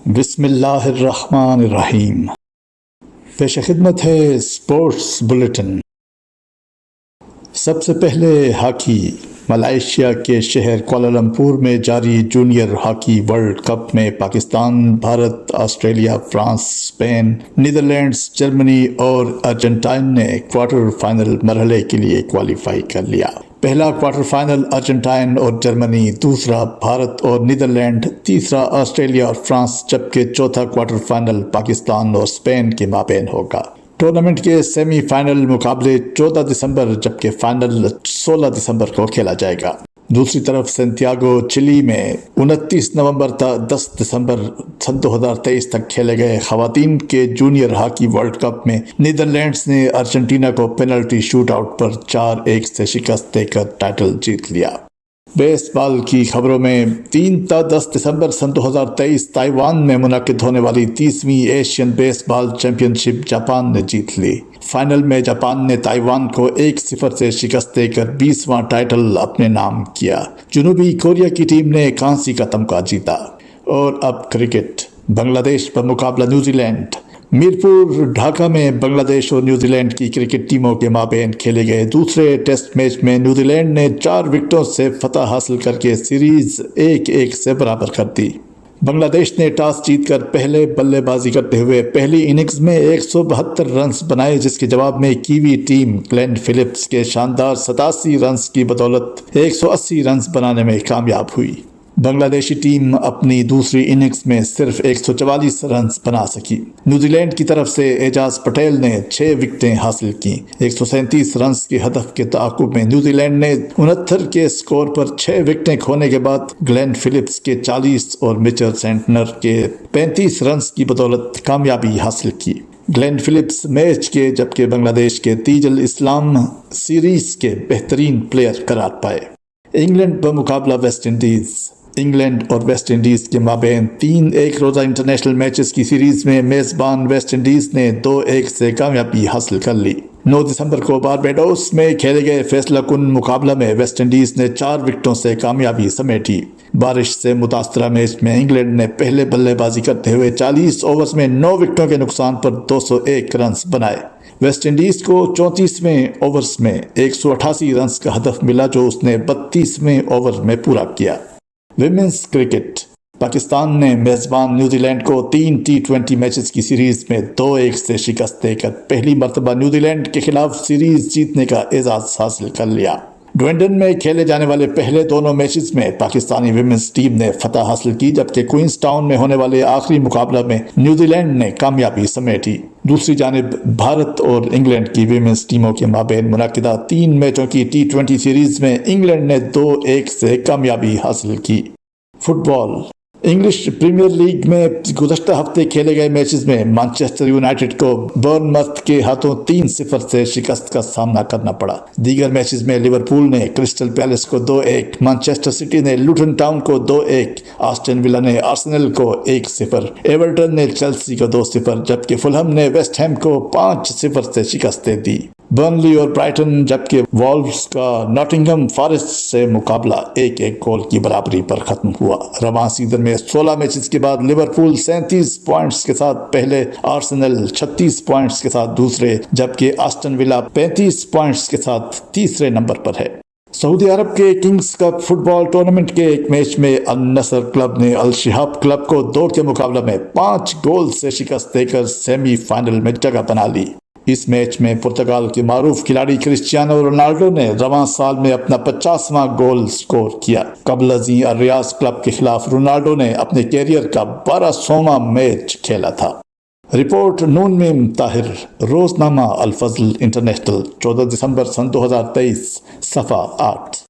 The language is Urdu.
بسم اللہ الرحمن الرحیم۔ پیش خدمت ہے اسپورٹس بلیٹن۔ سب سے پہلے ہاکی۔ ملائیشیا کے شہر کوالالمپور میں جاری جونیئر ہاکی ورلڈ کپ میں Pakistan, Bharat, Australia, France, Spain, Netherlands, Germany اور ارجنٹائن نے کوارٹر فائنل مرحلے کے لیے کوالیفائی کر لیا۔ پہلا کوارٹر فائنل ارجنٹائن اور جرمنی، دوسرا بھارت اور نیدرلینڈ، تیسرا آسٹریلیا اور فرانس، جبکہ چوتھا کوارٹر فائنل پاکستان اور اسپین کے مابین ہوگا۔ ٹورنامنٹ کے سیمی فائنل مقابلے 14 دسمبر جبکہ فائنل 16 دسمبر کو کھیلا جائے گا۔ دوسری طرف سینتیاگو چلی میں 29 نومبر تا 10 دسمبر 2023 تک کھیلے گئے خواتین کے جونیئر ہاکی ورلڈ کپ میں نیدرلینڈز نے ارجنٹینا کو پینلٹی شوٹ آؤٹ پر 4-1 سے شکست دے کر ٹائٹل جیت لیا۔ بیس بال کی خبروں میں 3 تا 10 دسمبر 2023 تائیوان میں منعقد ہونے والی 30ویں ایشین بیس بال چیمپئن شپ جاپان نے جیت لی۔ فائنل میں جاپان نے تائیوان کو 1-0 سے شکست دے کر 20واں ٹائٹل اپنے نام کیا۔ جنوبی کوریا کی ٹیم نے کانسی کا تمغہ جیتا۔ اور اب کرکٹ۔ بنگلہ دیش پر مقابلہ نیوزی لینڈ۔ میرپور ڈھاکہ میں بنگلہ دیش اور نیوزی لینڈ کی کرکٹ ٹیموں کے مابین کھیلے گئے دوسرے ٹیسٹ میچ میں نیوزی لینڈ نے 4 وکٹوں سے فتح حاصل کر کے سیریز 1-1 سے برابر کر دی۔ بنگلہ دیش نے ٹاس جیت کر پہلے بلے بازی کرتے ہوئے پہلی اننگز میں 172 رنز بنائے، جس کے جواب میں کیوی ٹیم گلین فلپس کے شاندار 87 رنز کی بدولت 180 رنز بنانے میں کامیاب ہوئی۔ بنگلہ دیشی ٹیم اپنی دوسری اننگز میں صرف 144 رنز بنا سکی۔ نیوزی لینڈ کی طرف سے اعجاز پٹیل نے 6 وکٹیں حاصل کیں۔ 137 رنز کے ہدف کے تعاقب میں نیوزی لینڈ نے 69 کے سکور پر 6 وکٹیں کھونے کے بعد گلین فلپس کے 40 اور مچل سینٹنر کے 35 رنز کی بدولت کامیابی حاصل کی۔ گلین فلپس میچ کے جبکہ بنگلہ دیش کے تیج الاسلام سیریز کے بہترین پلیئر قرار پائے۔ انگلینڈ پر مقابلہ ویسٹ انڈیز۔ انگلینڈ اور ویسٹ انڈیز کے مابین 3 ایک روزہ انٹرنیشنل میچز کی سیریز میں میزبان ویسٹ انڈیز نے 2-1 سے کامیابی حاصل کر لی۔ 9 دسمبر کو باربیڈوس میں کھیلے گئے فیصلہ کن مقابلہ میں ویسٹ انڈیز نے 4 وکٹوں سے کامیابی سمیٹی۔ بارش سے متاثرہ میچ میں انگلینڈ نے پہلے بلے بازی کرتے ہوئے 40 اوورز میں 9 وکٹوں کے نقصان پر 201 رنز بنائے۔ ویسٹ انڈیز کو 34ویں اوورز میں 188 رنز کا ہدف ملا، جو اس نے 32ویں اوور میں پورا کیا۔ Women's cricket. پاکستان نے میزبان نیوزی لینڈ کو 3 T20 میچز کی سیریز میں 2-1 سے شکست دے کر پہلی مرتبہ نیوزی لینڈ کے خلاف سیریز جیتنے کا اعزاز حاصل کر لیا۔ ڈوینڈن میں کھیلے جانے والے پہلے دونوں میچز میں پاکستانی ویمنز ٹیم نے فتح حاصل کی، جبکہ کوئنز ٹاؤن میں ہونے والے آخری مقابلہ میں نیوزی لینڈ نے کامیابی سمیٹی۔ دوسری جانب بھارت اور انگلینڈ کی ویمنز ٹیموں کے مابین منعقدہ 3 میچوں کی T20 سیریز میں انگلینڈ نے 2-1 سے کامیابی حاصل کی۔ فٹ بال۔ انگلش پریمیئر لیگ میں گزشتہ ہفتے کھیلے گئے میچز میں مانچسٹر یونائیٹڈ کو برنمتھ کے ہاتھوں 3-0 سے شکست کا سامنا کرنا پڑا۔ دیگر میچز میں لیورپول نے کرسٹل پیلس کو 2-1، مانچسٹر سٹی نے لوٹن ٹاؤن کو 2-1، آسٹن ولا نے آرسنل کو 1-0، ایورٹن نے چیلسی کو 2-0، جبکہ فلہم نے ویسٹ ہیم کو 5-0 سے شکست دے دی۔ برنلی اور برائٹن جبکہ وولفز کا ناٹنگھم فارسٹ سے مقابلہ 1-1 گول کی برابری پر ختم ہوا۔ رواں سیزن میں 16 میچز کے بعد لیورپول 37 پوائنٹس کے ساتھ پہلے، آرسنل 36 پوائنٹس کے ساتھ دوسرے، جبکہ آسٹن ولا 35 پوائنٹس کے ساتھ تیسرے نمبر پر ہے۔ سعودی عرب کے کنگز کپ فٹ بال ٹورنامنٹ کے ایک میچ میں النصر کلب نے الشہاب کلب کو دوڑ کے مقابلہ میں 5 گول سے شکست دے کر سیمی فائنل میں جگہ بنا لی۔ اس میچ میں پرتگال کے معروف کھلاڑی کرسچیانو رونالڈو نے رواں سال میں اپنا 50واں گول سکور کیا۔ قبل ازیں الریاض کلب کے خلاف رونالڈو نے اپنے کیریئر کا 1200واں میچ کھیلا تھا۔ رپورٹ نون میم طاہر۔ روزنامہ الفضل انٹرنیشنل، 14 دسمبر 2023، صفحہ 8۔